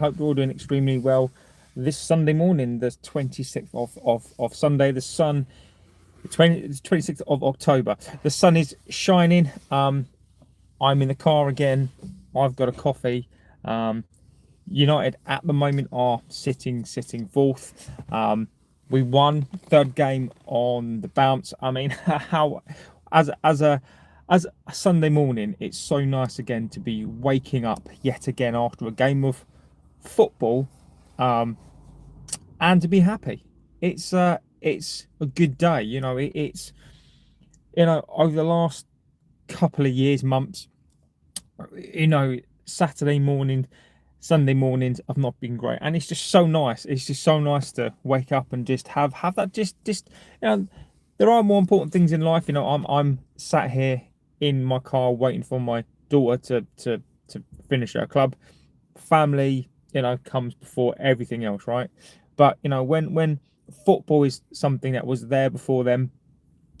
Hope you're all doing extremely well. This Sunday morning, the 26th of Sunday, the sun, the 26th of October, the sun is shining. I'm in the car again. I've got a coffee. United at the moment are sitting fourth. We won third game on the bounce. I mean, how as a Sunday morning, it's so nice again to be waking up yet again after a game of football, and to be happy. It's a good day. It's over the last couple of years, months. Saturday morning, Sunday mornings have not been great, and it's just so nice. It's just so nice to wake up and just have that. There are more important things in life. I'm sat here in my car waiting for my daughter to finish her club. Family, comes before everything else, right? But when football is something that was there before them,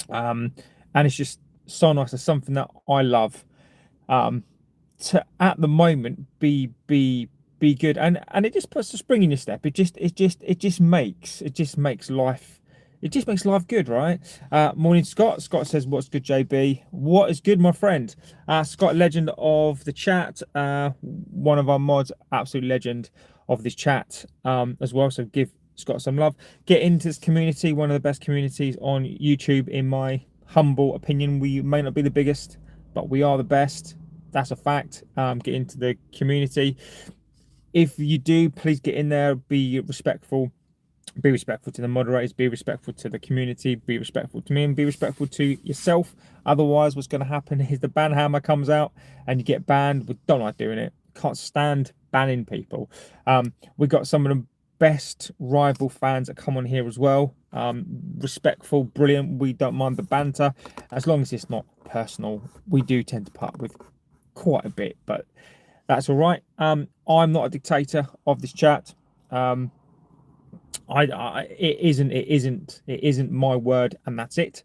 and it's just so nice. It's something that I love. To at the moment be good, and it just puts a spring in your step. It just makes life good, right? Morning, Scott. Scott says, "What's good, JB? What is good, my friend?" Scott, legend of the chat, one of our mods, absolute legend of this chat, as well. So give Scott some love. Get into this community, one of the best communities on YouTube, in my humble opinion. We may not be the biggest, but we are the best. That's a fact. Get into the community. If you do, please get in there. Be respectful. Be respectful to the moderators. Be respectful to the community. Be respectful to me, and be respectful to yourself. Otherwise, what's going to happen is the ban hammer comes out and you get banned. We don't like doing it. Can't stand banning people. We got some of the best rival fans that come on here as well. Respectful, brilliant. We don't mind the banter as long as it's not personal. We do tend to part with quite a bit, but that's all right. I'm not a dictator of this chat. It isn't my word, and that's it.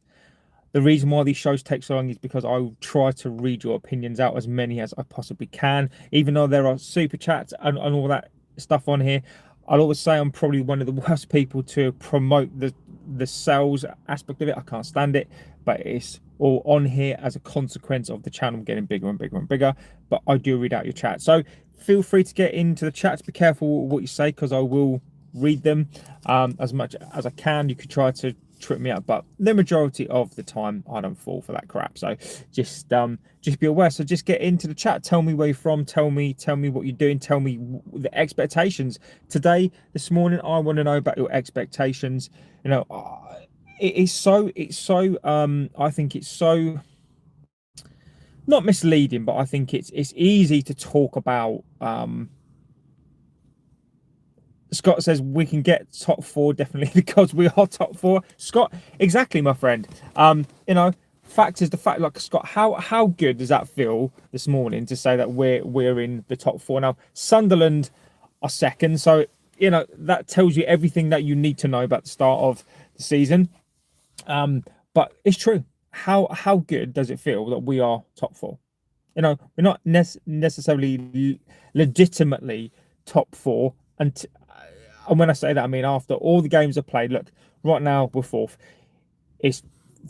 The reason why these shows take so long is because I try to read your opinions out, as many as I possibly can. Even though there are super chats and all that stuff on here, I'll always say I'm probably one of the worst people to promote the sales aspect of it. I can't stand it, but it's all on here as a consequence of the channel getting bigger and bigger and bigger. But I do read out your chat, so feel free to get into the chats. Be careful what you say, because I will read them as much as I can. You could try to trip me up, but the majority of the time I don't fall for that crap. So just be aware. So just get into the chat. Tell me where you're from. Tell me what you're doing. Tell me the expectations today, this morning. I want to know about your expectations. It's so I think it's so not misleading, but I think it's easy to talk about. Scott says we can get top four, definitely, because we are top four. Scott, exactly, my friend. Fact is the fact. Like, Scott, how good does that feel this morning to say that we're in the top four now? Sunderland are second, so that tells you everything that you need to know about the start of the season. But it's true. How good does it feel that we are top four? We're not necessarily legitimately top four, and when I say that, I mean after all the games are played. Look, right now we're fourth. It's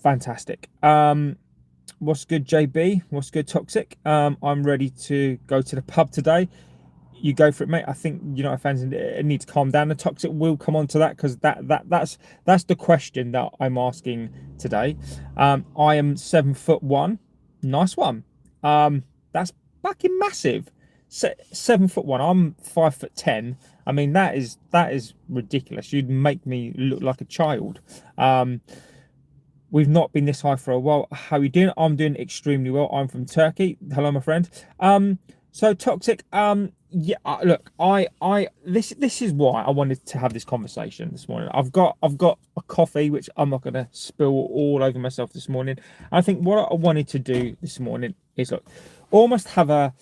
fantastic. What's good, JB? What's good, Toxic? I'm ready to go to the pub today. You go for it, mate. I think fans need to calm down. The Toxic will come on to that, because that's the question that I'm asking today. I am 7'1". Nice one. That's fucking massive. 7'1". I'm 5'10". I mean, that is ridiculous. You'd make me look like a child. We've not been this high for a while. How are you doing? I'm doing extremely well. I'm from Turkey. Hello, my friend. So Toxic. Yeah. Look, this is why I wanted to have this conversation this morning. I've got a coffee, which I'm not gonna spill all over myself this morning. I think what I wanted to do this morning is almost have like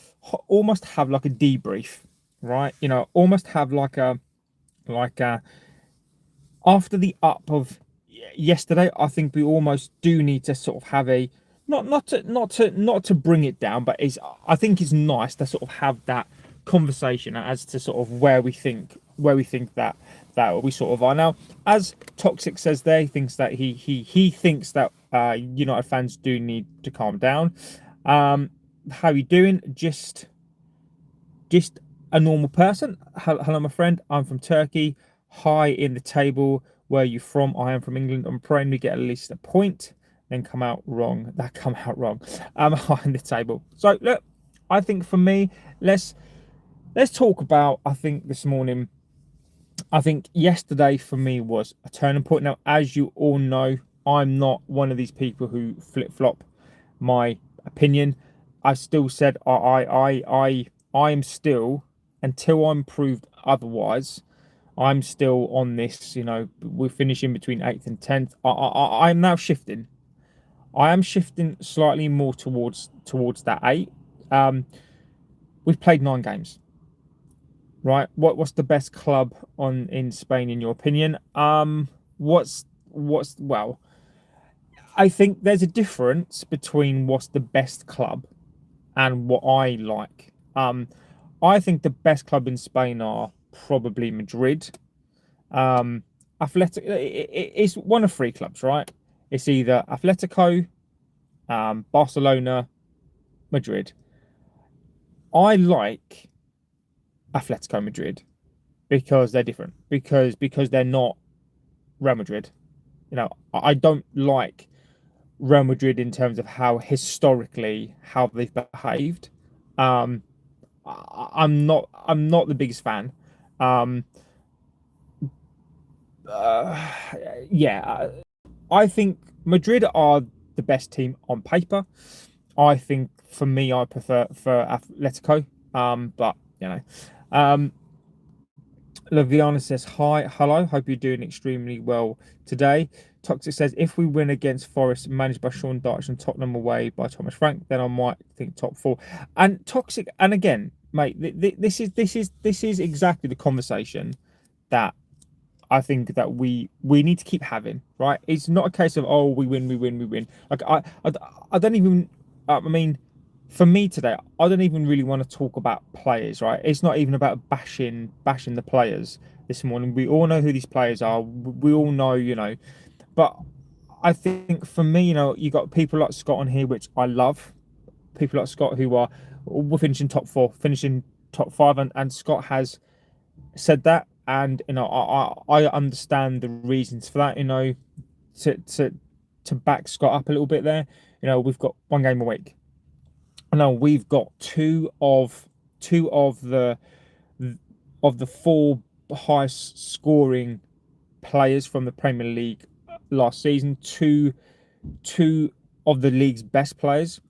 a debrief, right? Almost have like a after the up of yesterday. I think we almost do need to sort of have a not to bring it down, but I think it's nice to sort of have that conversation as to sort of where we think that we sort of are now. As Toxic says there, he thinks that he thinks that United fans do need to calm down. How you doing? Just a normal person. Hello, my friend. I'm from Turkey. High in the table. Where are you from? I am from England. I'm praying we get at least a point. Then come out wrong. That come out wrong. I'm high in the table. So look, I think for me, let's talk about. I think this morning. I think yesterday for me was a turning point. Now, as you all know, I'm not one of these people who flip flop my opinion. I still said I am still, until I'm proved otherwise, I'm still on this. We're finishing between 8th and 10th. I'm now shifting. I am shifting slightly more towards that 8. We've played 9 games. Right, what's the best club in Spain in your opinion? What's well, I think there's a difference between what's the best club and what I like. I think the best club in Spain are probably Madrid. Athletic, it's one of 3 clubs, right? It's either Atletico, Barcelona, Madrid. I like Atletico Madrid because they're different, because they're not Real Madrid. I don't like Real Madrid in terms of how historically how they've behaved. I'm not the biggest fan. Yeah, I think Madrid are the best team on paper. I think for me, I prefer Atletico. But Laviana says, hi, hello, hope you're doing extremely well today. Toxic says, if we win against Forest, managed by Sean Dyche, and Tottenham away by Thomas Frank, then I might think top 4. And Toxic, and again, mate, this is exactly the conversation that I think that we need to keep having, right? It's not a case of, oh, we win. Like I don't even, I mean, for me today, I don't even really want to talk about players, right? It's not even about bashing the players this morning. We all know who these players are. We all know, but I think for me, you got people like Scott on here, which I love. People like Scott who we're finishing top 4, finishing top 5, and Scott has said that, and I understand the reasons for that. To back Scott up a little bit there. We've got 1 game a week. No, we've got two of the 4 highest scoring players from the Premier League last season. Two of the league's best players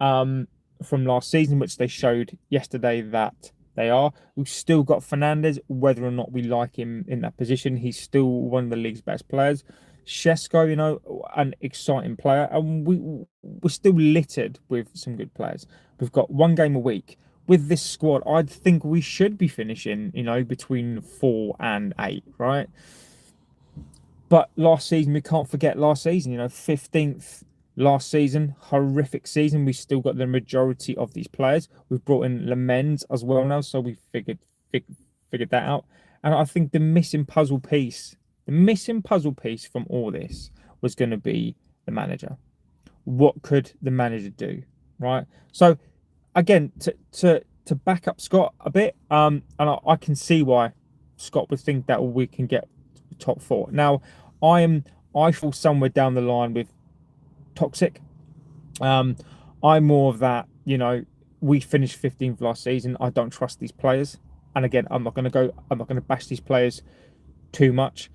from last season, which they showed yesterday that they are. We've still got Fernandes, whether or not we like him in that position. He's still one of the league's best players. Shesko, an exciting player, and we're still littered with some good players. We've got 1 game a week. With this squad, I think we should be finishing, between 4 and 8, right? But last season, we can't forget last season, 15th last season, horrific season. We still got the majority of these players. We've brought in Lamens as well now, so we figured that out. And I think the missing puzzle piece from all this was going to be the manager. What could the manager do, right? So, again, to back up Scott a bit, and I can see why Scott would think that we can get top 4. Now, I fall somewhere down the line with Toxic. I'm more of that, we finished 15th last season. I don't trust these players. And again, I'm not going to bash these players too much.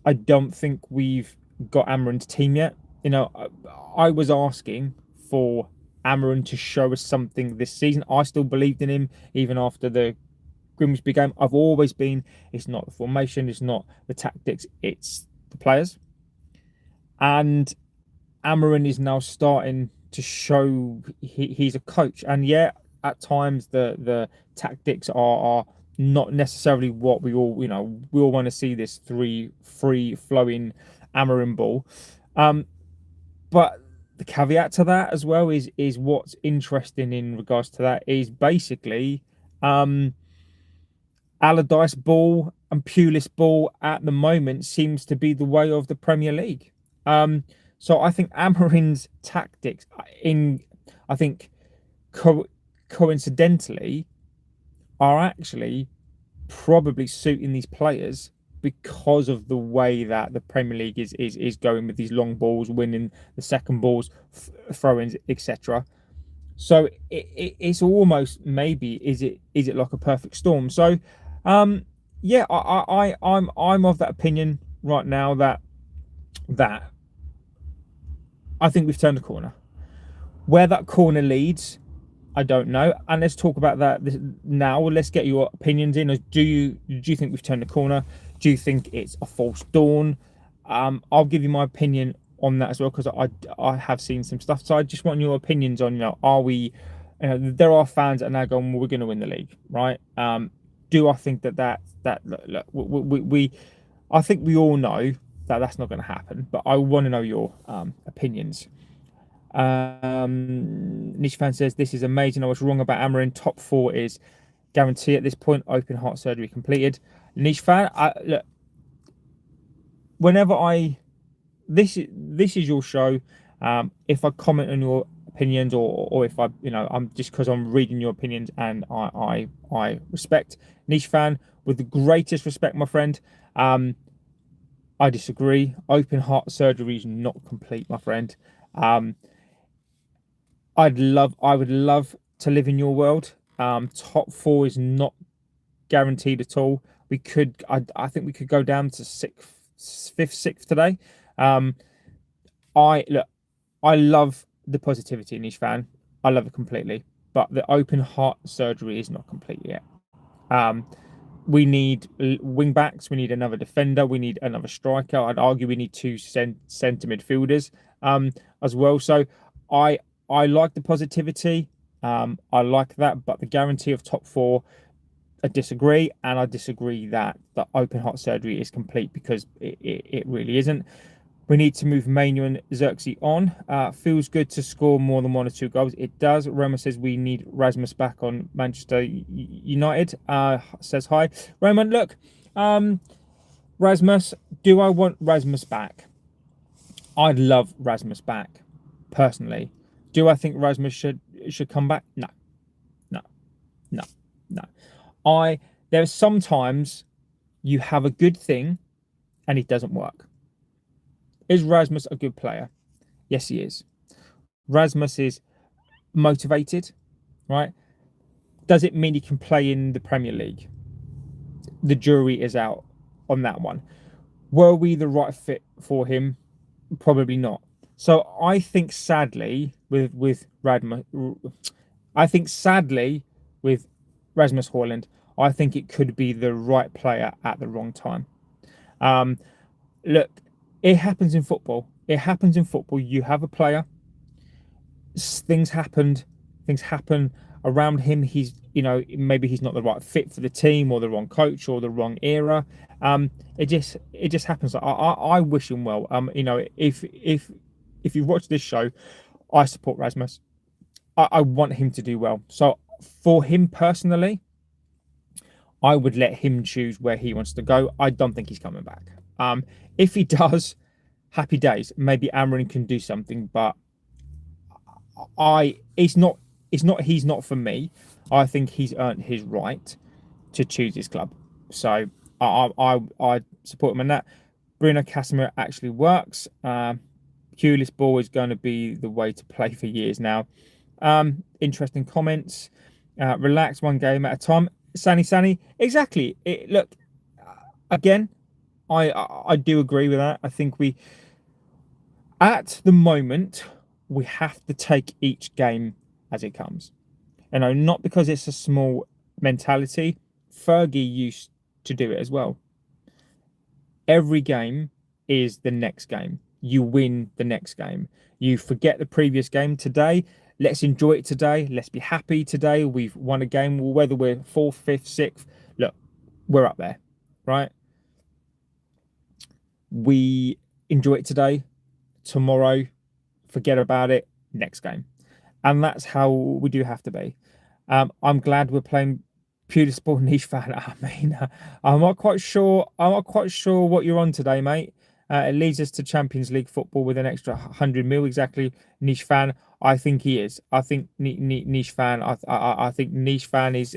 I don't think we've got Amorim's team yet. I was asking for Amorim to show us something this season. I still believed in him even after the Grimsby game. I've always been, it's not the formation, it's not the tactics, it's the players. And Amorim is now starting to show he's a coach. And yeah, at times the tactics are not necessarily what we all want to see, this free flowing Amorim ball. But the caveat to that as well is what's interesting in regards to that is basically Allardyce ball and Pulis ball at the moment seems to be the way of the Premier League. So I think Amorim's tactics, I think coincidentally, are actually probably suiting these players because of the way that the Premier League is going with these long balls, winning the second balls, throw-ins, etc. So it's almost, maybe is it like a perfect storm? So yeah, I'm of that opinion right now that I think we've turned a corner. Where that corner leads, I don't know. And let's talk about that now. Let's get your opinions in. Do you think we've turned the corner? Do you think it's a false dawn? I'll give you my opinion on that as well, because I have seen some stuff. So I just want your opinions on, are we? There are fans that are now going, well, we're going to win the league, right? Do I think that look, we I think we all know that that's not going to happen, but I want to know your opinions. Niche fan says, this is amazing. I was wrong about Amorim. Top 4 is guarantee at this point. Open heart surgery completed. Niche fan, look, whenever this is your show. If I comment on your opinions, or if I'm just, because I'm reading your opinions and I respect. Niche fan, with the greatest respect, my friend. I disagree. Open heart surgery is not complete, my friend. I would love to live in your world. Top 4 is not guaranteed at all. I think we could go down to 5th, 6th today. I love the positivity, Niche fan. I love it completely. But the open heart surgery is not complete yet. We need wing backs. We need another defender. We need another striker. I'd argue we need 2 centre midfielders as well. So I like the positivity. I like that, but the guarantee of top 4, I disagree, and I disagree that the open heart surgery is complete, because it really isn't. We need to move Manu and Xerxes on. Feels good to score more than 1 or 2 goals. It does. Roma says we need Rasmus back on Manchester United. Says hi. Roman, look, Rasmus, do I want Rasmus back? I'd love Rasmus back, personally. Do I think Rasmus should come back? No. There's sometimes you have a good thing and it doesn't work. Is Rasmus a good player? Yes, he is. Rasmus is motivated, right? Does it mean he can play in the Premier League? The jury is out on that one. Were we the right fit for him? Probably not. So I think sadly with Rasmus Højlund, I think it could be the right player at the wrong time. Look, it happens in football. You have a player. Things happen around him. He's, maybe he's not the right fit for the team, or the wrong coach, or the wrong era. It just happens. I wish him well. If you've watched this show, I support Rasmus. I want him to do well. So for him personally, I would let him choose where he wants to go. I don't think he's coming back. If he does, happy days. Maybe Amorim can do something, but he's not for me. I think he's earned his right to choose his club. So I support him in that. Bruno Casemiro actually works. Pulis ball is going to be the way to play for years now. Interesting comments. Relax, one game at a time. Sani, exactly. Look, again, I do agree with that. I think at the moment, we have to take each game as it comes. Not because it's a small mentality. Fergie used to do it as well. Every game is the next game. You win the next game. You forget the previous game today. Let's enjoy it today. Let's be happy today. We've won a game. Whether we're 4th, 5th, 6th, look, we're up there, right? We enjoy it today. Tomorrow, forget about it. Next game. And that's how we do have to be. I'm glad we're playing purely sport niche fan. I mean, I'm not quite sure. I'm not quite sure what you're on today, mate. It leads us to Champions League football with an extra 100 mil. Exactly, niche fan. I think he is. I think niche fan. I think niche fan is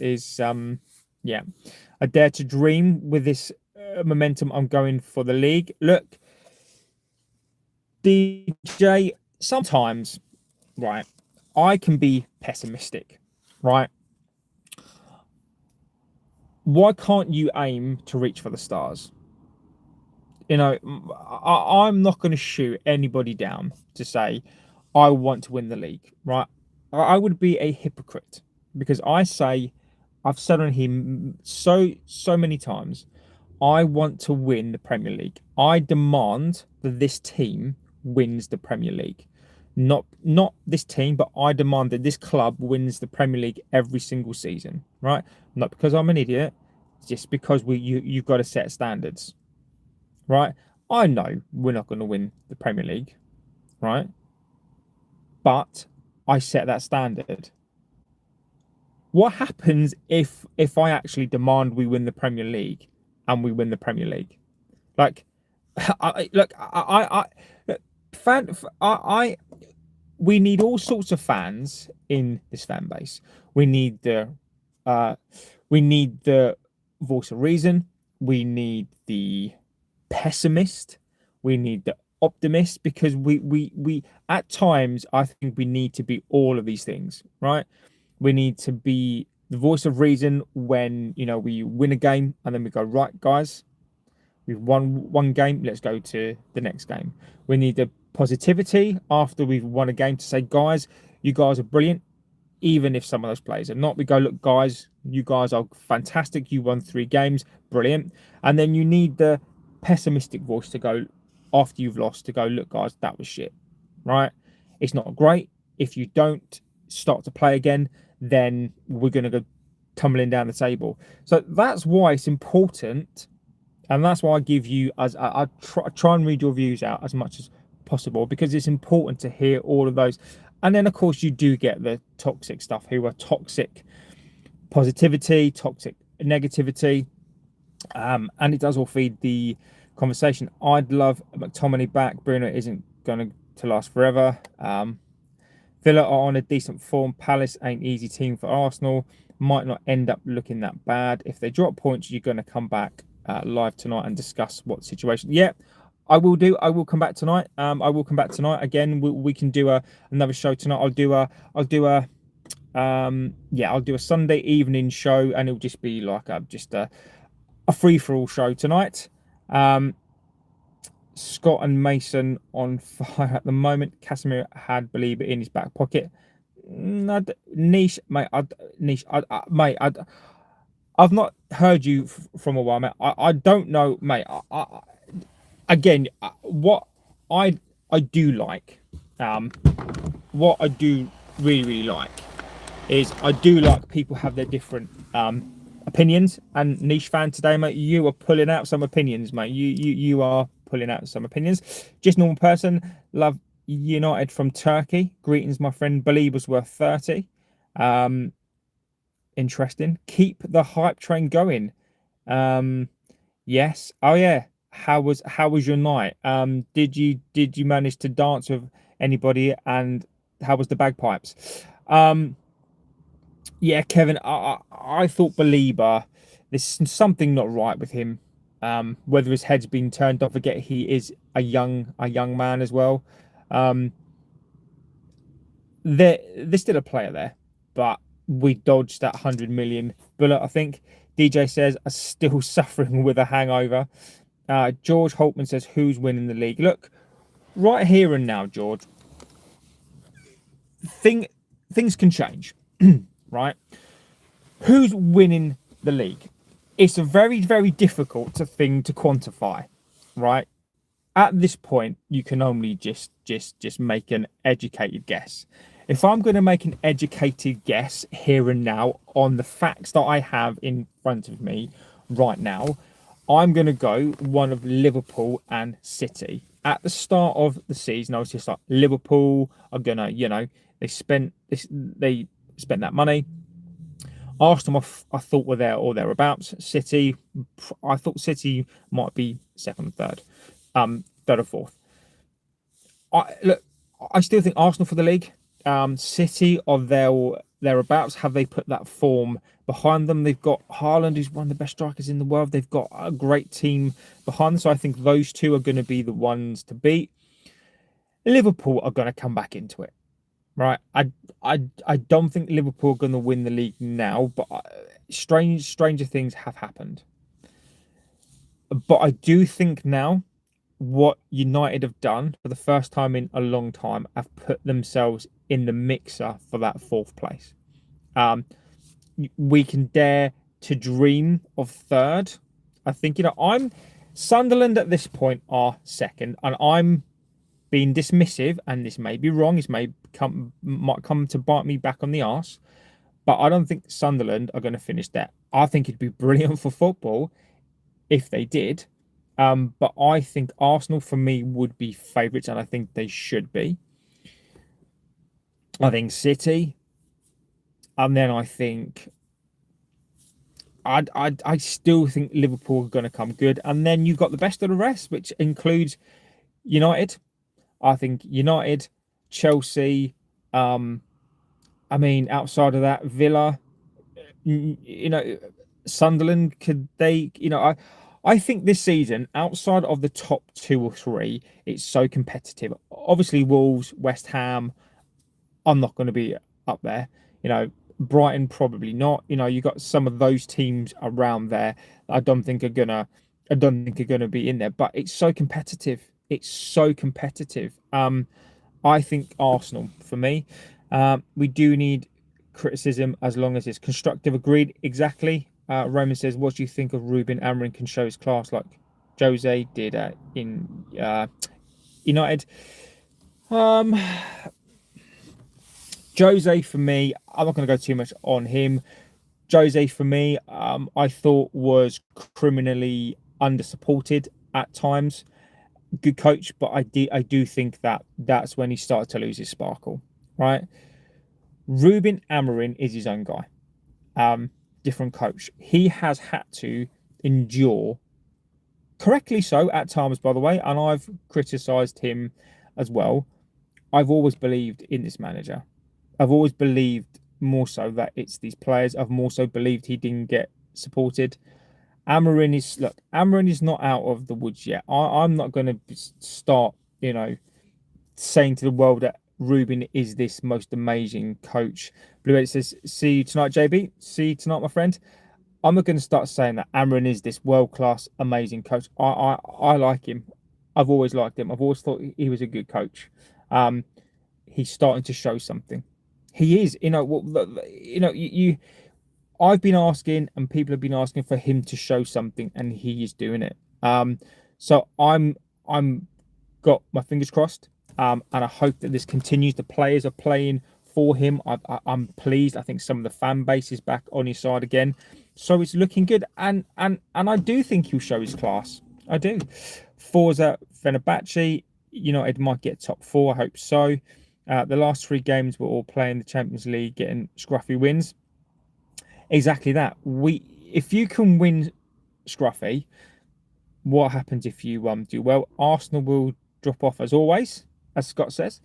yeah. I dare to dream with this momentum. I'm going for the league. Look, DJ. Sometimes, right, I can be pessimistic, right. Why can't you aim to reach for the stars? You know, I'm not going to shoot anybody down to say I want to win the league, right? I would be a hypocrite because I say, I've said on him so many times, I want to win the Premier League. I demand that this team wins the Premier League. Not this team, but I demand that this club wins the Premier League every single season, right? Not because I'm an idiot, just because you've got to set standards, right? I know we're not going to win the Premier League, right? But I set that standard. What happens if I actually demand we win the Premier League and we win the Premier League? Like, we need all sorts of fans in this fan base. We need the voice of reason. We need the pessimist. We need the optimist, because we at times I think we need to be all of these things, right? We need to be the voice of reason when, you know, we win a game and then we go, right, guys, we've won one game, let's go to the next game. We need the positivity after we've won a game to say, guys, you guys are brilliant, even if some of those players are not. We go, look, guys, you guys are fantastic. You won 3 games, brilliant. And then you need the pessimistic voice to go after you've lost to go, look, guys, that was shit, right? It's not great. If you don't start to play again, then we're going to go tumbling down the table. So that's why it's important. And that's why I give you, as I try and read your views out as much as possible, because it's important to hear all of those. And then, of course, you do get the toxic stuff, who are toxic positivity, toxic negativity. And it does all feed the conversation. I'd love McTominay back. Bruno isn't going to last forever. Villa are on a decent form. Palace ain't easy team for Arsenal. Might not end up looking that bad. If they drop points, you're going to come back live tonight and discuss what situation. Yeah, I will do. I will come back tonight. I will come back tonight again. We can do another show tonight. I'll do a Sunday evening show, and it'll just be like a free for all show tonight. Scott and Mason on fire at the moment. Casemiro had Belieber in his back pocket. Niche, mate. I've not heard you from a while, mate. I don't know, mate. Again, what I do like, what I do really like is I do like people have their different opinions. And niche fan today, mate, you are pulling out some opinions, mate. You are pulling out some opinions. Just normal person. Love United from Turkey. Greetings, my friend. Belieber's worth 30. Interesting. Keep the hype train going. Yes. Oh yeah. How was your night? Did you manage to dance with anybody? And how was the bagpipes? Yeah, Kevin. I thought Belieber, there's something not right with him. Whether his head's been turned, don't forget he is a young man as well. There's still a player there, but we dodged that 100 million bullet, I think. DJ says, are still suffering with a hangover. George Holtman says, who's winning the league? Look, right here and now, George, things can change, right? Who's winning the league? It's a very, very difficult thing to quantify, right? At this point, you can only just make an educated guess. If I'm going to make an educated guess here and now on the facts that I have in front of me right now, I'm going to go one of Liverpool and City. At the start of the season, I was just like, Liverpool are going to, they spent that money. Arsenal, I thought were there or thereabouts. City, I thought City might be second, third, third or fourth. I still think Arsenal for the league. City are thereabouts. Have they put that form behind them? They've got Haaland, who's one of the best strikers in the world. They've got a great team behind them. So I think those two are going to be the ones to beat. Liverpool are going to come back into it, right? I don't think Liverpool are going to win the league now, but stranger things have happened. But I do think now what United have done for the first time in a long time have put themselves in the mixer for that fourth place. We can dare to dream of third. I think, I'm Sunderland at this point are second, and I'm being dismissive, and this may be wrong. This might come to bite me back on the arse, but I don't think Sunderland are going to finish there. I think it'd be brilliant for football if they did. But I think Arsenal, for me, would be favourites, and I think they should be. I think City, and then I think I still think Liverpool are going to come good, and then you've got the best of the rest, which includes United. I think United, Chelsea. Outside of that, Villa. Sunderland. Could they? I think this season, outside of the top 2 or 3, it's so competitive. Obviously, Wolves, West Ham, I'm not going to be up there. Brighton probably not. You got some of those teams around there that I don't think are gonna be in there. But it's so competitive. It's so competitive. I think Arsenal for me. We do need criticism as long as it's constructive. Agreed. Exactly. Roman says, what do you think of Ruben Amorim can show his class like Jose did in United? Jose, for me, I'm not going to go too much on him. Jose, for me, I thought was criminally under-supported at times. Good coach, but I do think that's when he started to lose his sparkle, right? Ruben Amorim is his own guy. Different coach. He has had to endure, correctly so at times, by the way, and I've criticised him as well. I've always believed in this manager. I've always believed more so that it's these players. I've more so believed he didn't get supported. Amorim is not out of the woods yet. I'm not going to start, saying to the world that Ruben is this most amazing coach. Blue 8 says, see you tonight, JB. See you tonight, my friend. I'm not going to start saying that Amorim is this world-class, amazing coach. I like him. I've always liked him. I've always thought he was a good coach. He's starting to show something. He is. I've been asking, and people have been asking for him to show something, and he is doing it. So I'm got my fingers crossed. And I hope that this continues. The players are playing for him. I'm pleased. I think some of the fan base is back on his side again, so it's looking good. And I do think he'll show his class. I do. Forza Fenerbahce, United might get top 4. I hope so. The last 3 games were all playing the Champions League, getting scruffy wins. Exactly that. If you can win scruffy, what happens if you do well? Arsenal will drop off as always. As Scott says,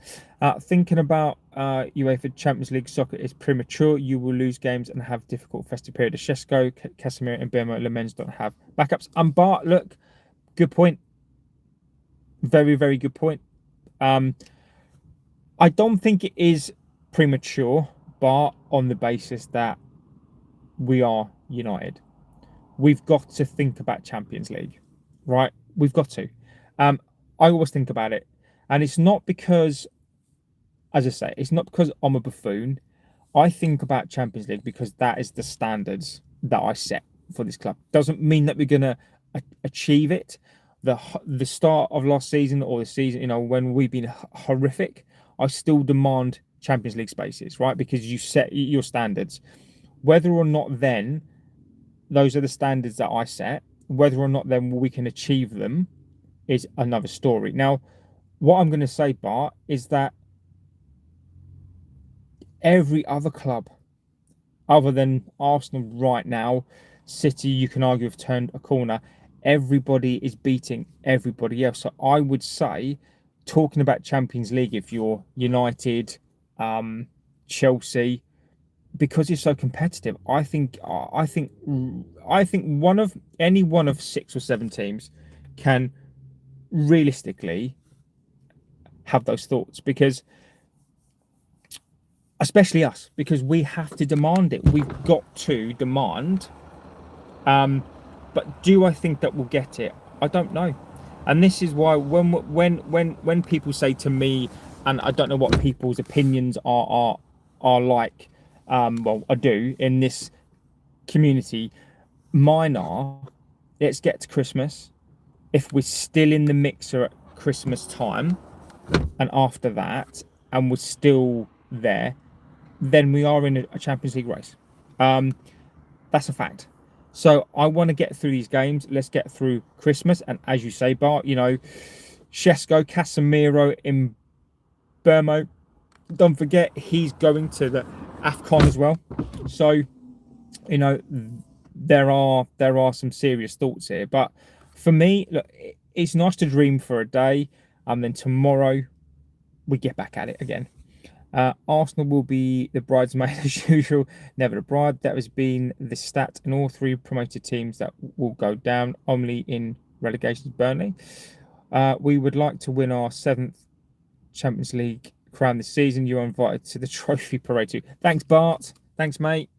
thinking about UEFA Champions League soccer is premature. You will lose games and have difficult festive period. Sheshko, Casemiro, and Bemo Lemens don't have backups. And Bart, look, good point. Very, very good point. I don't think it is premature, Bart, on the basis that we are United. We've got to think about Champions League, right? We've got to. I always think about it. And it's not because, as I say, it's not because I'm a buffoon. I think about Champions League because that is the standards that I set for this club. Doesn't mean that we're going to achieve it. The start of last season or the season, when we've been horrific, I still demand Champions League spaces, right? Because you set your standards. Whether or not then those are the standards that I set, whether or not then we can achieve them is another story. Now, what I'm going to say, Bart, is that every other club other than Arsenal right now, City, you can argue, have turned a corner. Everybody is beating everybody else. So I would say, talking about Champions League, if you're United, Chelsea, because it's so competitive, I think one of 6 or 7 teams can realistically have those thoughts, because especially us, because we have to demand it. We've got to demand. But do I think that we'll get it? I don't know. And this is why when people say to me, and I don't know what people's opinions are like, well, I do in this community. Mine are, let's get to Christmas. If we're still in the mixer at Christmas time, and after that, and we're still there, then we are in a Champions League race. That's a fact. So I want to get through these games. Let's get through Christmas. And as you say, Bart, Shesko, Casemiro in Burmo. Don't forget, he's going to the AFCON as well. So, there are some serious thoughts here. But for me, look, it's nice to dream for a day. And then tomorrow, we get back at it again. Arsenal will be the bridesmaid as usual, never the bride. That has been the stat in all 3 promoted teams that will go down, only in relegation Burnley. We would like to win our 7th Champions League crown this season. You're invited to the trophy parade too. Thanks, Bart. Thanks, mate.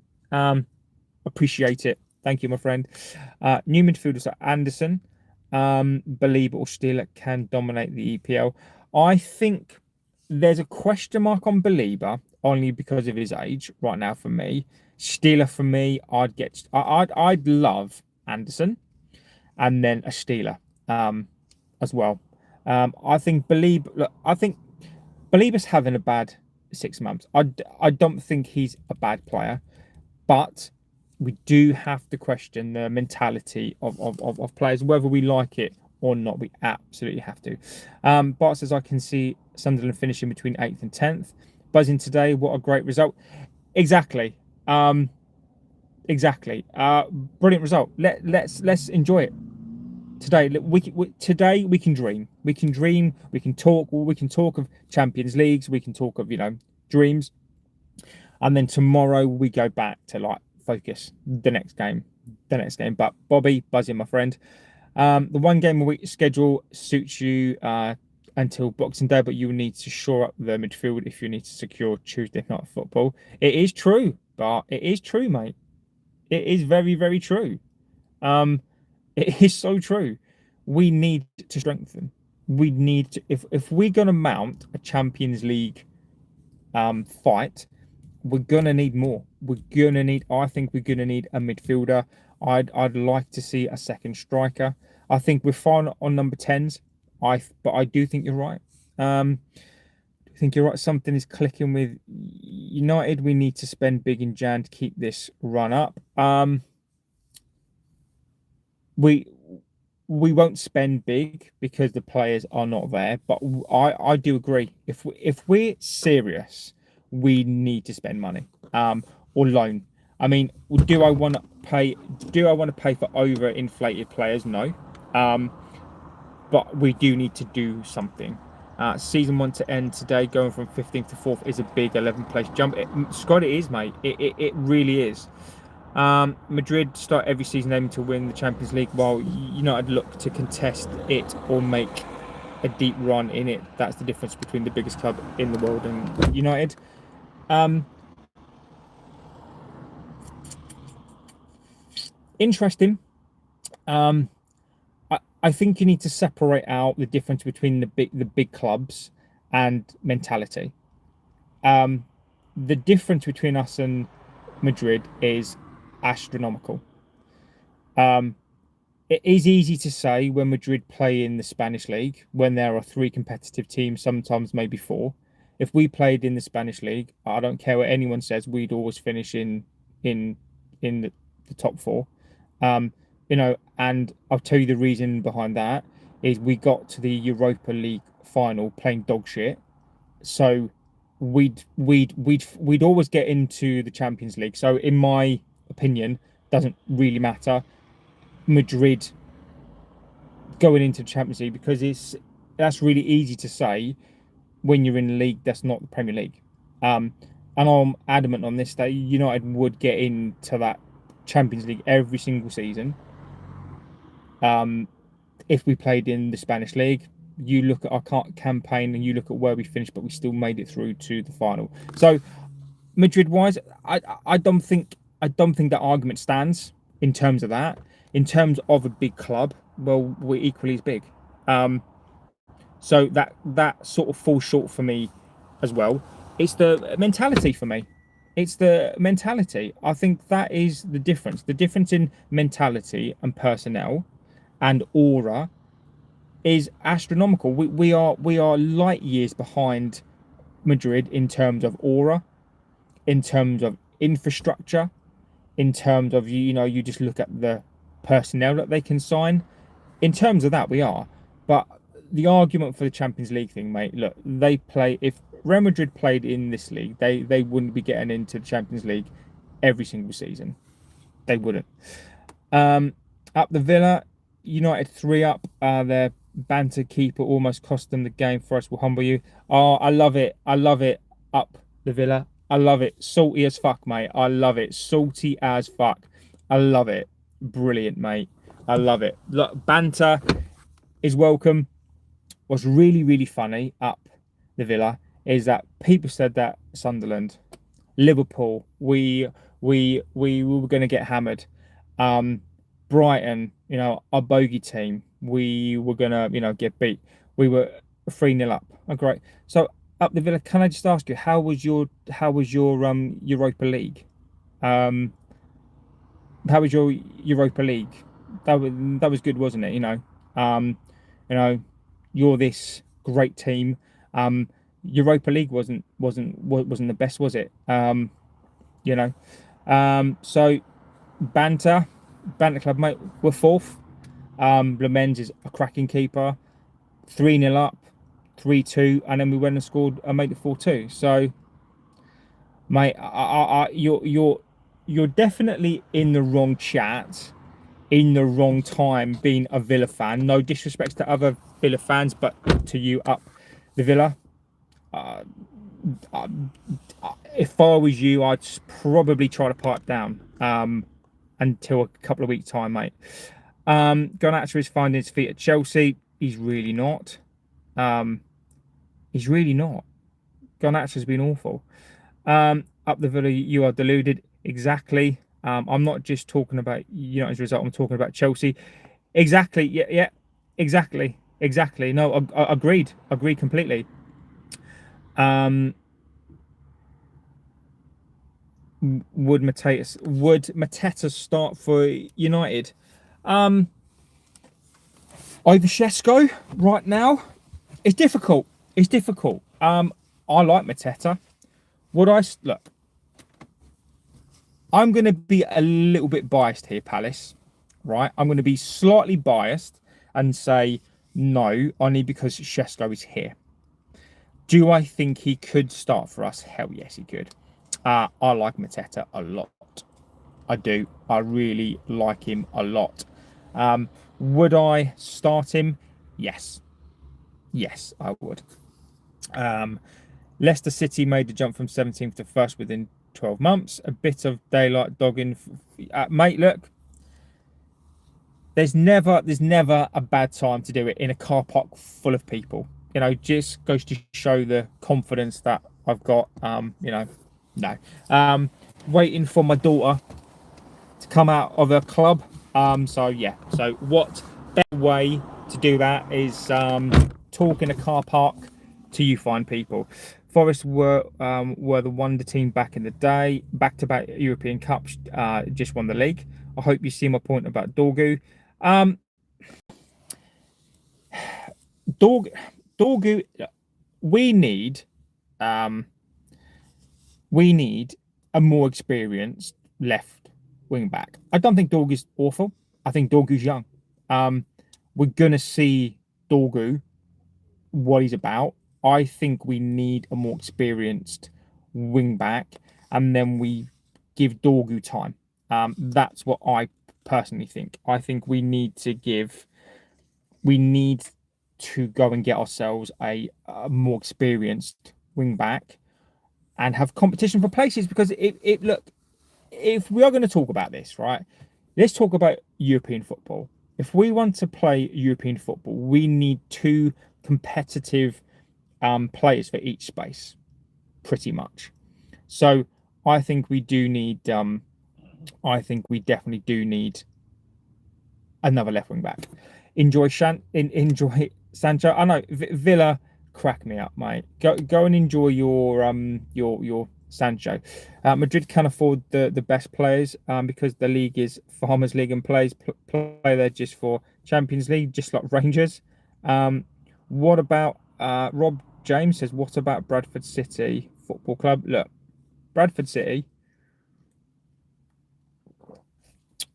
Appreciate it. Thank you, my friend. New midfielders are Anderson, Belieber or Stieler can dominate the EPL. I think there's a question mark on Belieber only because of his age right now. For me, Stieler, for me, I'd love Anderson and then a Stieler as well. I think Belieber's having a bad 6 months. I don't think he's a bad player, but we do have to question the mentality of players, whether we like it or not. We absolutely have to. Bart says, I can see Sunderland finishing between 8th and 10th. Buzzing today, what a great result. Exactly. Exactly. Brilliant result. Let's enjoy it. Today, today we can dream. We can dream. We can talk. We can talk of Champions Leagues. We can talk of dreams. And then tomorrow we go back to focus the next game. But Bobby, buzzing, my friend. The 1 game a week schedule suits you until Boxing Day, but you will need to shore up the midfield if you need to secure Tuesday night football. It is true, but it is true, mate. It is very, very true. It is so true. We need to strengthen. We need to, if we're going to mount a Champions League fight, we're going to need more. I think we're going to need a midfielder. I'd like to see a second striker. I think we're fine on number 10s. But I do think you're right. I think you're right. Something is clicking with United. We need to spend big in Jan to keep this run up. We won't spend big because the players are not there. But I do agree. If we're serious, we need to spend money or loan. I mean, do I want to pay for overinflated players? No. But we do need to do something. Season 1 to end today, going from 15th to 4th is a big 11-place jump. Scott, it is, mate. It really is. Madrid start every season aiming to win the Champions League, while United look to contest it or make a deep run in it. That's the difference between the biggest club in the world and United. Interesting. I think you need to separate out the difference between the big clubs and mentality. The difference between us and Madrid is astronomical. It is easy to say when Madrid play in the Spanish league, when there are 3 competitive teams, sometimes maybe 4. If we played in the Spanish league, I don't care what anyone says, we'd always finish in the top 4. And I'll tell you the reason behind that is we got to the Europa League final playing dog shit. So we'd always get into the Champions League. So in my opinion, doesn't really matter Madrid going into the Champions League, because that's really easy to say when you're in a league that's not the Premier League. And I'm adamant on this that United would get into that Champions League every single season. If we played in the Spanish League, you look at our campaign and you look at where we finished, but we still made it through to the final. So Madrid-wise, I don't think that argument stands in terms of that. In terms of a big club, well, we're equally as big. So that sort of falls short for me as well. It's the mentality for me. It's the mentality. I think that is the difference. The difference in mentality and personnel and aura is astronomical. We are light years behind Madrid in terms of aura, in terms of infrastructure, in terms of you just look at the personnel that they can sign. In terms of that, we are. But the argument for the Champions League thing, mate, look, they play. If Real Madrid played in this league, they wouldn't be getting into the Champions League every single season. They wouldn't. Up the Villa, United 3-up. Their banter keeper almost cost them the game. For us, will humble you. Oh, I love it. I love it. Up the Villa. I love it. Salty as fuck, mate. I love it. Salty as fuck. I love it. Brilliant, mate. I love it. Look, banter is welcome. What's really, really funny up the Villa is that people said that Sunderland, Liverpool, we were going to get hammered. Brighton, our bogey team, we were going to, get beat. We were 3-0 up. Oh, great. So up the Villa, can I just ask you, how was your Europa League? How was your Europa League? That was good, wasn't it? You're this great team. Europa League wasn't the best, was it? So banter club, mate. We're fourth. Lamens is a cracking keeper. 3-0 up, 3-2, and then we went and scored and made it 4-2. So, mate, you're definitely in the wrong chat, in the wrong time, being a Villa fan. No disrespect to other Villa fans, but to you up the Villa. If I was you, I'd probably try to pipe down until a couple of weeks' time, mate. Garnacho is finding his feet at Chelsea. He's really not. He's really not. Garnacho's been awful. Up the Villa, you are deluded. Exactly. I'm not just talking about United's result. I'm talking about Chelsea. Exactly. Yeah. Exactly. No, agreed. Agreed completely. Would Mateta start for United? Over Šeško right now, it's difficult. I like Mateta. Look? I'm going to be a little bit biased here, Palace. Right? I'm going to be slightly biased and say no, only because Šeško is here. Do I think he could start for us? Hell yes, he could. I like Mateta a lot. I do. I really like him a lot. Would I start him? Yes. Yes, I would. Leicester City made the jump from 17th to 1st within 12 months. A bit of daylight dogging. Mate, look. There's never a bad time to do it in a car park full of people. Just goes to show the confidence that I've got. No. Waiting for my daughter to come out of her club. So what better way to do that is talk in a car park till you find people. Forest were the wonder team back in the day. Back-to-back European Cups. Just won the league. I hope you see my point about Dorgu. Dorgu, we need a more experienced left wing back. I don't think Dorgu's awful. I think Dorgu's young. We're gonna see Dorgu what he's about I think we need a more experienced wing back, and then we give Dorgu time. That's what I personally think. I think we need to go and get ourselves a more experienced wing back and have competition for places, because it look, if we are going to talk about this, right, let's talk about European football. If we want to play European football, we need two competitive players for each space, pretty much. So I think we do need. I think we definitely do need another left wing back. Enjoy Sancho. I know Villa crack me up, mate. Go and enjoy your Sancho. Madrid can afford the best players because the league is Farmers League, and players play there just for Champions League, just like Rangers. What about Rob James says, what about Bradford City Football Club? Look, Bradford City,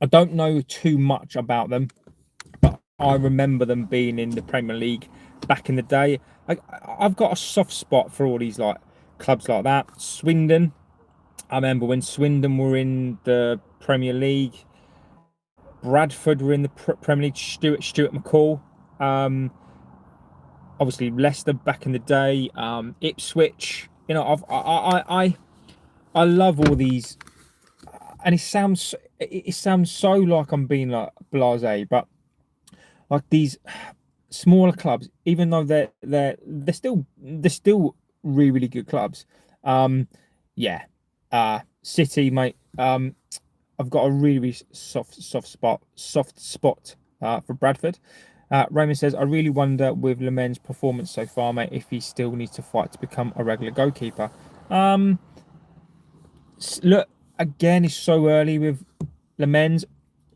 I don't know too much about them, but I remember them being in the Premier League back in the day. I've got a soft spot for all these like clubs like that. Swindon, I remember when Swindon were in the Premier League. Bradford were in the Premier League. Stuart McCall. Obviously Leicester back in the day. Ipswich. You know, I love all these, and it sounds so like I'm being like blasé, but like these smaller clubs, even though they're still really, really good clubs. Yeah. City, mate. I've got a really, really soft spot for Bradford. Raymond says, I really wonder with Lemen's performance so far, mate, if he still needs to fight to become a regular goalkeeper. Look, again, it's so early with Lemen's.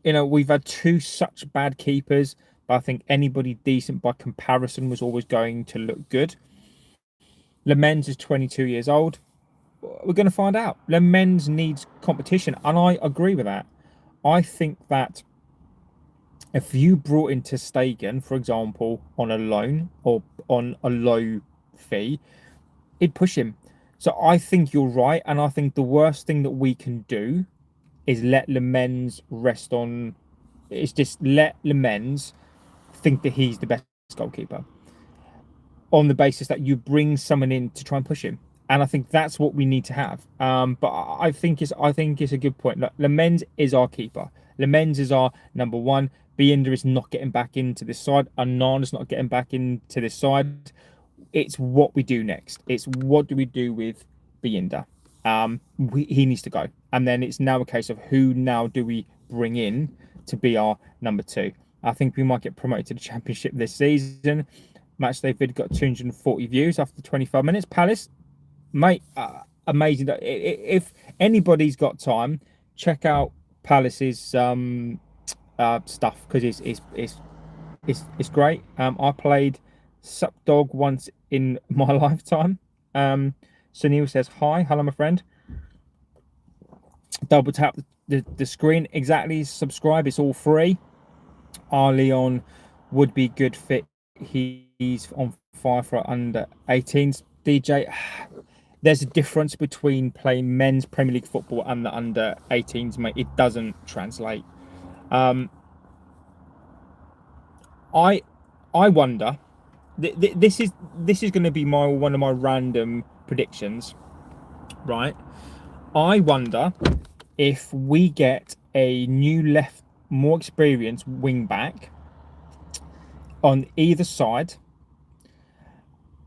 You know, we've had two such bad keepers, but I think anybody decent by comparison was always going to look good. Lemen's is 22 years old. We're going to find out. Lemen's needs competition, and I agree with that. I think that if you brought in ter Stegen, for example, on a loan or on a low fee, it'd push him. So I think you're right, and I think the worst thing that we can do is let Lemen's rest on. It's just let Lemen's think that he's the best goalkeeper on the basis that you bring someone in to try and push him. And I think that's what we need to have. But I think it's a good point. Look, Lemen's is our keeper. Lemen's is our number one. Bienda is not getting back into this side. Anana's not getting back into this side. It's what we do next. It's what do we do with Bienda? He needs to go. And then it's now a case of who now do we bring in to be our number two. I think we might get promoted to the Championship this season. Matchday vid got 240 views after 25 minutes. Palace, mate, amazing. If anybody's got time, check out Palace's stuff, because it's great. I played Sup Dog once in my lifetime. Sunil says hi, hello my friend. Double tap the screen, exactly. Subscribe, it's all free. Our Leon would be good fit. He's on fire for under 18s. DJ, there's a difference between playing men's Premier League football and the under 18s, mate. It doesn't translate. I wonder. This is going to be one of my random predictions, right? I wonder if we get a new more experienced wing back on either side,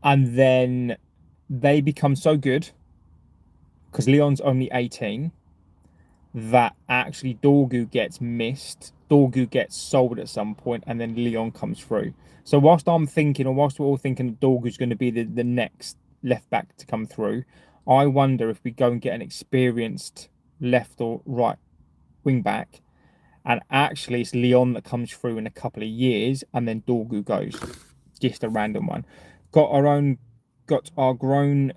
and then they become so good because Leon's only 18 that actually Dorgu gets missed. Dorgu gets sold at some point, and then Leon comes through. So whilst I'm thinking, or whilst we're all thinking that Dorgu's going to be the next left back to come through, I wonder if we go and get an experienced left or right wing back, and actually it's Leon that comes through in a couple of years, and then Dorgu goes. Just a random one. Got our own grown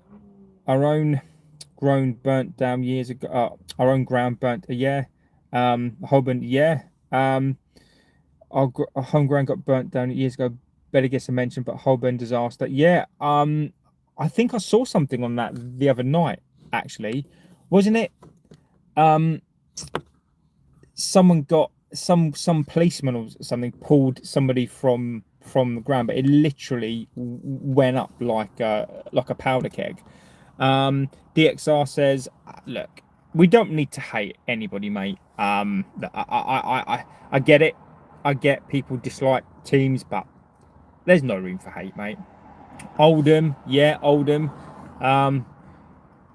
burnt down years ago. Our own ground burnt a year. Holborn, yeah. Our home ground got burnt down years ago. Better get some mention, but Holborn disaster. Yeah. I think I saw something on that the other night, actually. Wasn't it? Um, Someone got some policeman or something pulled somebody from the ground, but it literally went up like a powder keg. DXR says, look, we don't need to hate anybody, mate. I get it. I get people dislike teams, but there's no room for hate, mate. Oldham, yeah, Oldham.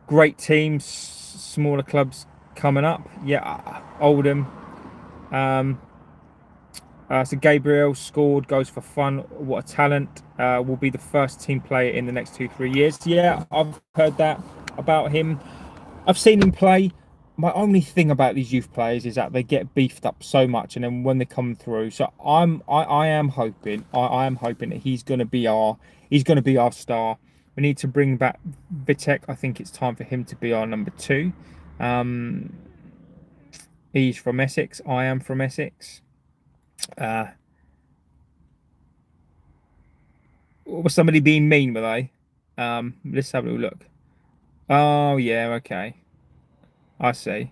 Great teams, smaller clubs coming up. Yeah, Oldham. So Gabriel scored, goes for fun. What a talent. Will be the first team player in the next 2-3 years. Yeah, I've heard that about him. I've seen him play. My only thing about these youth players is that they get beefed up so much, and then when they come through, so I am hoping that he's going to be our star. We need to bring back Vitek. I think it's time for him to be our number 2. He's from Essex. I am from Essex. Was somebody being mean, were they? Let's have a little look. Oh yeah, okay. I see.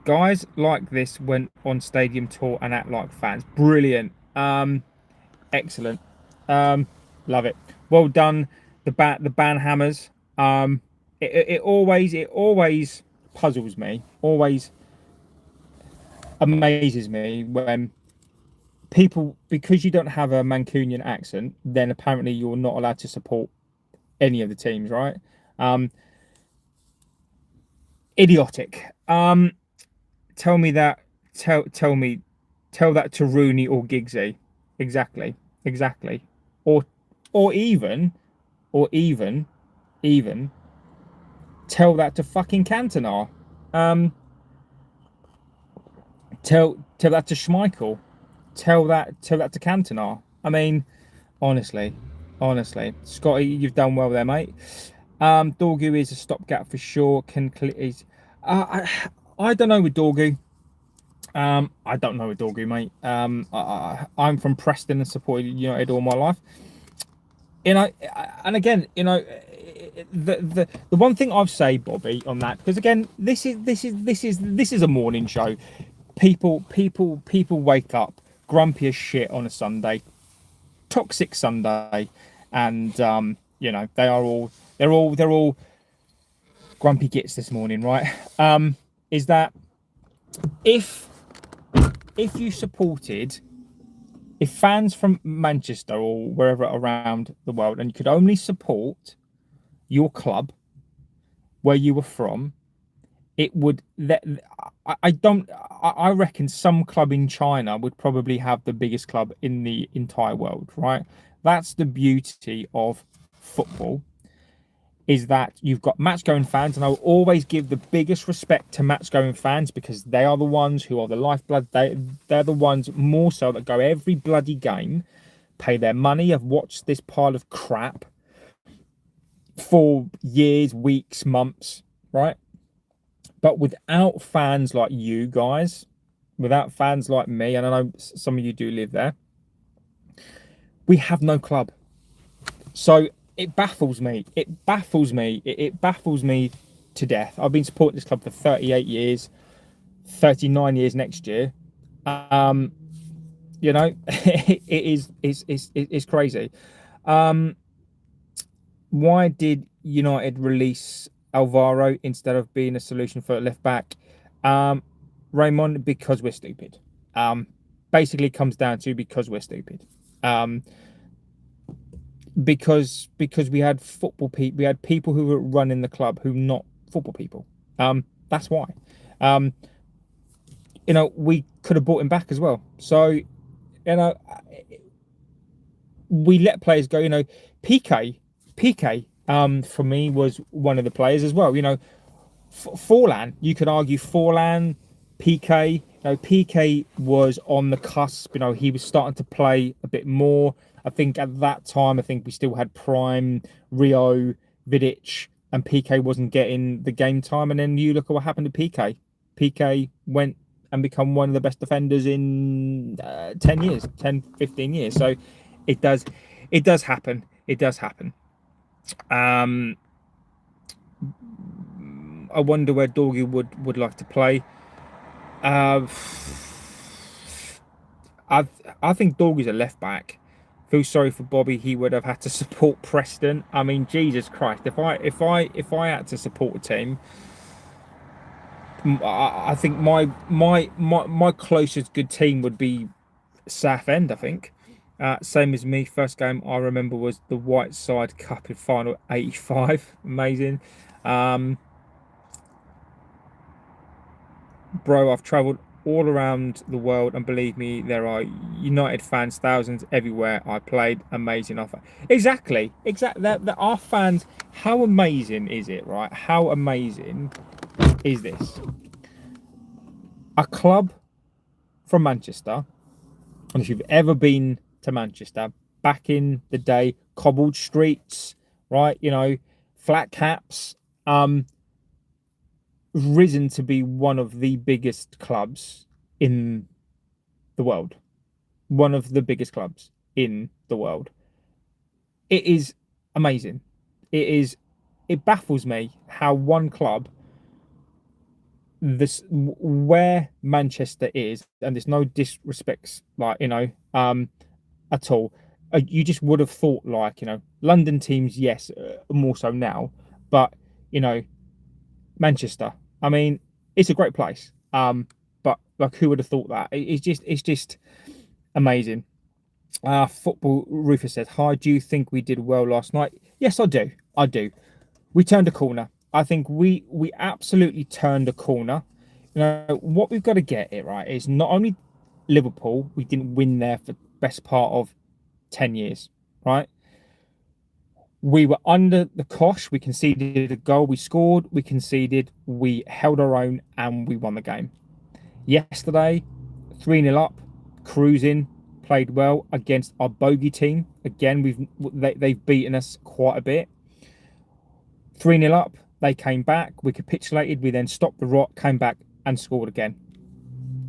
Guys like this went on stadium tour and act like fans. Brilliant. Excellent. Love it. Well done, the Banhammers. It always puzzles me. Always amazes me when people, because you don't have a Mancunian accent, then apparently you're not allowed to support any of the teams, right? Idiotic. Tell that to Rooney or Giggsy. Exactly. Or even tell that to fucking Cantona. Tell that to Schmeichel. Tell that to Cantona. I mean, honestly, Scotty, you've done well there, mate. Dorgu is a stopgap for sure. I don't know with Dorgu. I don't know with Dorgu, mate. I'm from Preston and supported United all my life. And again, the one thing I've say, Bobby, on that, because again, this is a morning show. People wake up grumpy as shit on a Sunday, toxic Sunday, and they're all grumpy gits this morning, right? Is that if you supported, if fans from Manchester or wherever around the world, and you could only support your club where you were from, it would. I reckon some club in China would probably have the biggest club in the entire world, right? That's the beauty of football, is that you've got match-going fans, and I will always give the biggest respect to match-going fans because they are the ones who are the lifeblood. They're the ones more so that go every bloody game, pay their money, have watched this pile of crap for years, weeks, months, right? But without fans like you guys, without fans like me, and I know some of you do live there, we have no club. So it baffles me. It baffles me to death. I've been supporting this club for 38 years, 39 years next year. It's crazy. Why did United release Alvaro instead of being a solution for a left back? Raymond, because we're stupid. Basically comes down to because we're stupid. Because we had football people, we had people who were running the club who not football people. That's why. We could have brought him back as well. So, we let players go. PK, for me was one of the players as well. Forlan, you could argue Forlan, PK. PK was on the cusp. He was starting to play a bit more. I think at that time, we still had Prime, Rio, Vidic, and PK wasn't getting the game time. And then you look at what happened to PK. PK went and become one of the best defenders in 10 years, 10, 15 years. So it does happen. It does happen. I wonder where Dorgy would like to play. Uh, I think Dorgy's a left back. Feel sorry for Bobby. He would have had to support Preston. I mean, Jesus Christ! If I had to support a team, I think my closest good team would be Southend. I think. Same as me. First game I remember was the Whiteside Cup in final '85. Amazing. Bro, I've travelled all around the world, and believe me, there are United fans, thousands everywhere. I played amazing offer. Exactly. That our fans. How amazing is it, right? How amazing is this? A club from Manchester, and if you've ever been to Manchester back in the day, cobbled streets, right? Flat caps. Risen to be one of the biggest clubs in the world. One of the biggest clubs in the world. It is amazing. It baffles me how one club, where Manchester is, and there's no disrespects, at all. You just would have thought, London teams, yes, more so now, but Manchester. I mean, it's a great place. But who would have thought that? It's just amazing. Football Rufus said, "Hi, do you think we did well last night?" Yes, I do. I do. We turned a corner. I think we absolutely turned a corner. What we've got to get it right is not only Liverpool, we didn't win there for the best part of 10 years, right? We were under the cosh. We conceded a goal. We scored. We conceded. We held our own, and we won the game. Yesterday, 3-0 up, cruising, played well against our bogey team. Again, they've beaten us quite a bit. 3-0 up, they came back. We capitulated. We then stopped the rot, came back and scored again.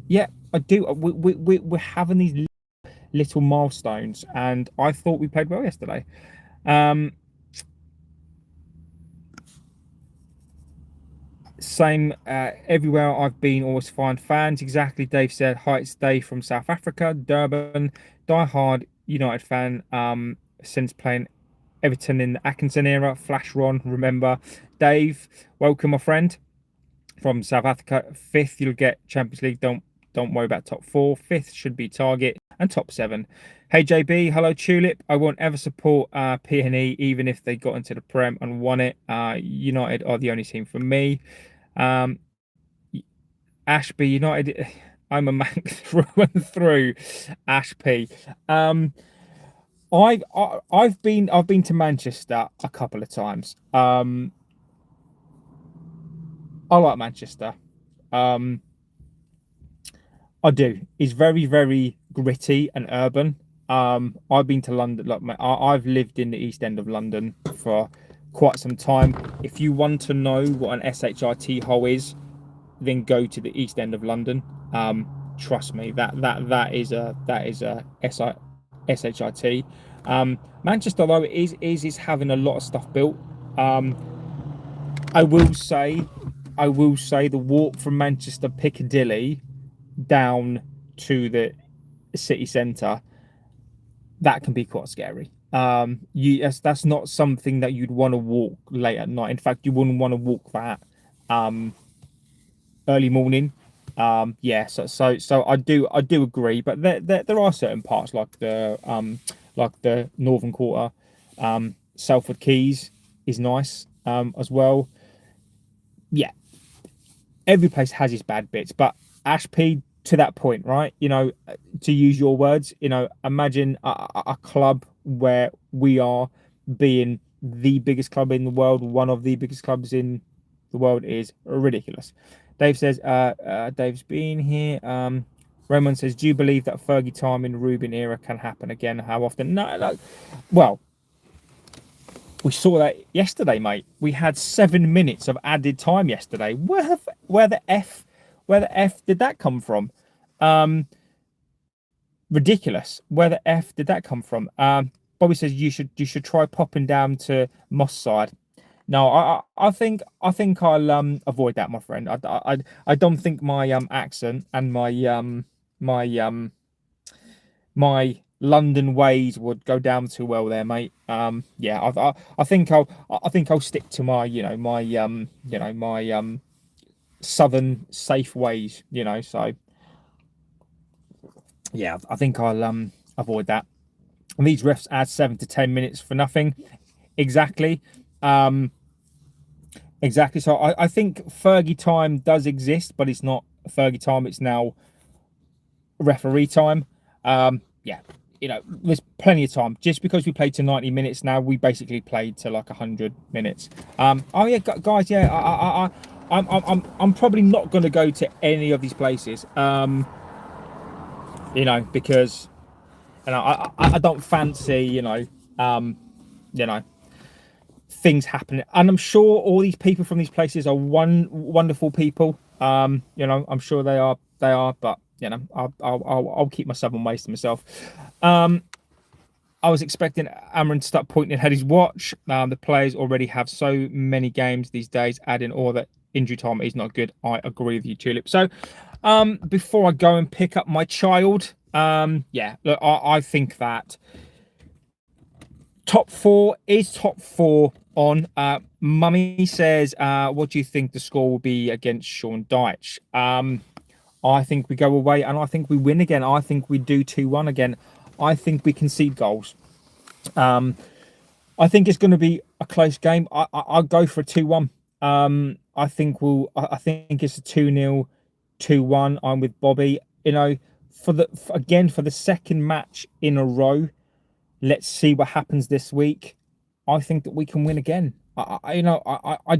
Yeah, I do. We're having these little milestones, and I thought we played well yesterday. Same everywhere I've been, always find fans. Exactly, Dave said. Hi, it's Dave from South Africa, Durban. Die-hard United fan since playing Everton in the Atkinson era. Flash Ron, remember. Dave, welcome, my friend. From South Africa, 5th, you'll get Champions League. Don't worry about top 4. 5th should be target, and top 7. Hey JB, hello Tulip. I won't ever support P&E, even if they got into the Prem and won it. United are the only team for me. Ashby United. I'm a Manc through and through. Ashby. I've been to Manchester a couple of times. I like Manchester. I do. It's very, very gritty and urban. I've been to London. I've lived in the East End of London for quite some time. If you want to know what an SHIT hole is, then go to the East End of London. Trust me, that is a SHIT. Manchester, though, is having a lot of stuff built. I will say the walk from Manchester Piccadilly down to the city centre, that can be quite scary. That's not something that you'd want to walk late at night. In fact, you wouldn't want to walk that early morning. So I do agree, but there are certain parts like the Northern Quarter, Salford Quays is nice as well. Yeah, every place has its bad bits, but Ashby, to that point, right? To use your words, imagine a club where we are being the biggest club in the world, one of the biggest clubs in the world, is ridiculous. Dave says, Dave's been here. Roman says, do you believe that Fergie time in Ruben era can happen again? How often? No, well, we saw that yesterday, mate. We had 7 minutes of added time yesterday. Where the F did that come from? Ridiculous. Where the F did that come from? Bobby says you should try popping down to Moss side. No, I think I'll avoid that, my friend. I don't think my accent and my my London ways would go down too well there, mate. Yeah, I think I'll stick to my my southern safe ways, so yeah, I think I'll avoid that. And these refs add 7 to 10 minutes for nothing. Exactly. Exactly. So I think Fergie time does exist, but it's not Fergie time. It's now referee time. Yeah, there's plenty of time. Just because we played to 90 minutes now, we basically played to like 100 minutes. Oh yeah, guys. Yeah, I'm probably not going to go to any of these places. Because I don't fancy things happening, and I'm sure all these people from these places are wonderful people. I'm sure they are, but I'll keep my southern ways to myself. I was expecting Amorim to start pointing at his watch. The players already have so many games these days. Adding all that injury time is not good. I agree with you, Tulip. So before I go and pick up my child, yeah, look, I think that top four is top four on. Mummy says, what do you think the score will be against Sean Dyche? I think we go away and I think we win again. I think we do 2-1 again. I think we concede goals. I think it's going to be a close game. I'll go for a 2-1. I think it's a 2-0, 2-1. I'm with Bobby. For the second match in a row. Let's see what happens this week. I think that we can win again. I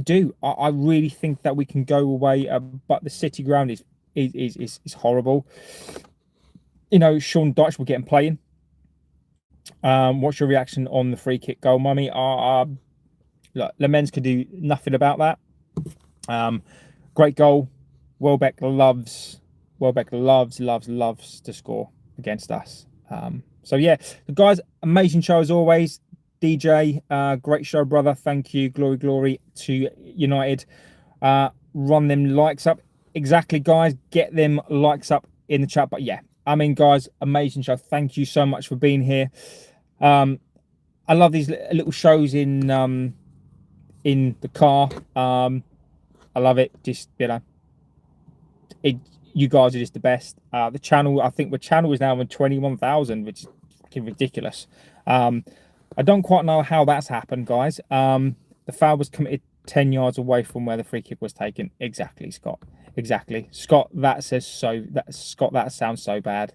do. I really think that we can go away. But the City ground is horrible. Sean Dyche will get him playing. What's your reaction on the free kick goal, Mummy? Look, Lemens could do nothing about that. Great goal. Welbeck loves to score against us. So yeah, guys, amazing show as always. DJ, great show, brother. Thank you. Glory to United. Run them likes up. Exactly, guys. Get them likes up in the chat. But yeah, guys, amazing show. Thank you so much for being here. I love these little shows in the car. I love it. Just you guys are just the best. The channel, I think the channel is now on 21,000, which is fucking ridiculous. I don't quite know how that's happened, guys. The foul was committed 10 yards away from where the free kick was taken. Exactly, Scott. Exactly, Scott. That sounds so bad.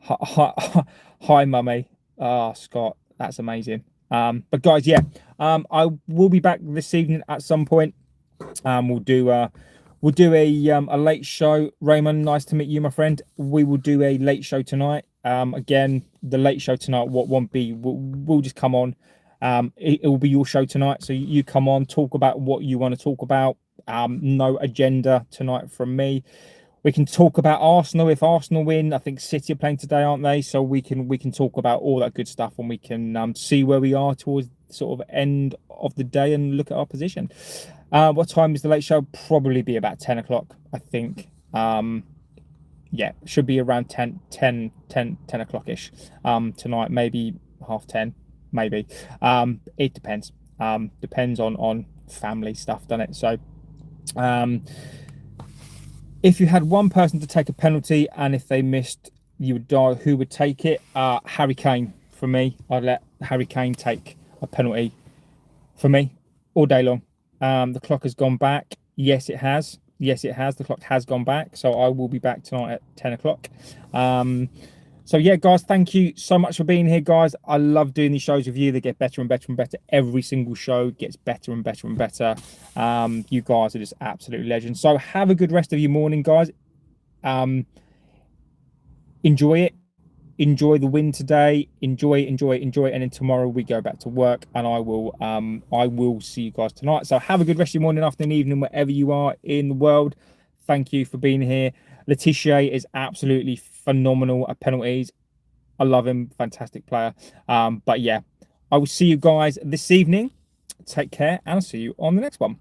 Hi, Mummy. Scott, that's amazing. But guys, yeah, I will be back this evening at some point. We'll do a late show. Raymond, nice to meet you, my friend. We will do a late show tonight. Again, the late show tonight won't be. We'll just come on. It will be your show tonight, so you come on, talk about what you want to talk about. No agenda tonight from me. We can talk about Arsenal if Arsenal win. I think City are playing today, aren't they? So we can talk about all that good stuff, and we can see where we are towards sort of end of the day and look at our position. What time is the late show? Probably be about 10 o'clock, I think. Yeah, should be around 10 o'clock-ish tonight, maybe 10:30, maybe. It depends. Depends on family stuff, doesn't it? So, if you had one person to take a penalty and if they missed, you would die, who would take it? Harry Kane, for me. I'd let Harry Kane take a penalty for me all day long. The clock has gone back. Yes, it has. The clock has gone back. So I will be back tonight at 10 o'clock. So yeah, guys, thank you so much for being here, guys. I love doing these shows with you. They get better and better and better. Every single show gets better and better and better. You guys are just absolute legends. So have a good rest of your morning, guys. Enjoy it. Enjoy the win today. Enjoy it. And then tomorrow we go back to work, and I will see you guys tonight. So have a good rest of your morning, afternoon, evening, wherever you are in the world. Thank you for being here. Letitia is absolutely phenomenal at penalties. I love him, fantastic player. But yeah, I will see you guys this evening. Take care, and I'll see you on the next one.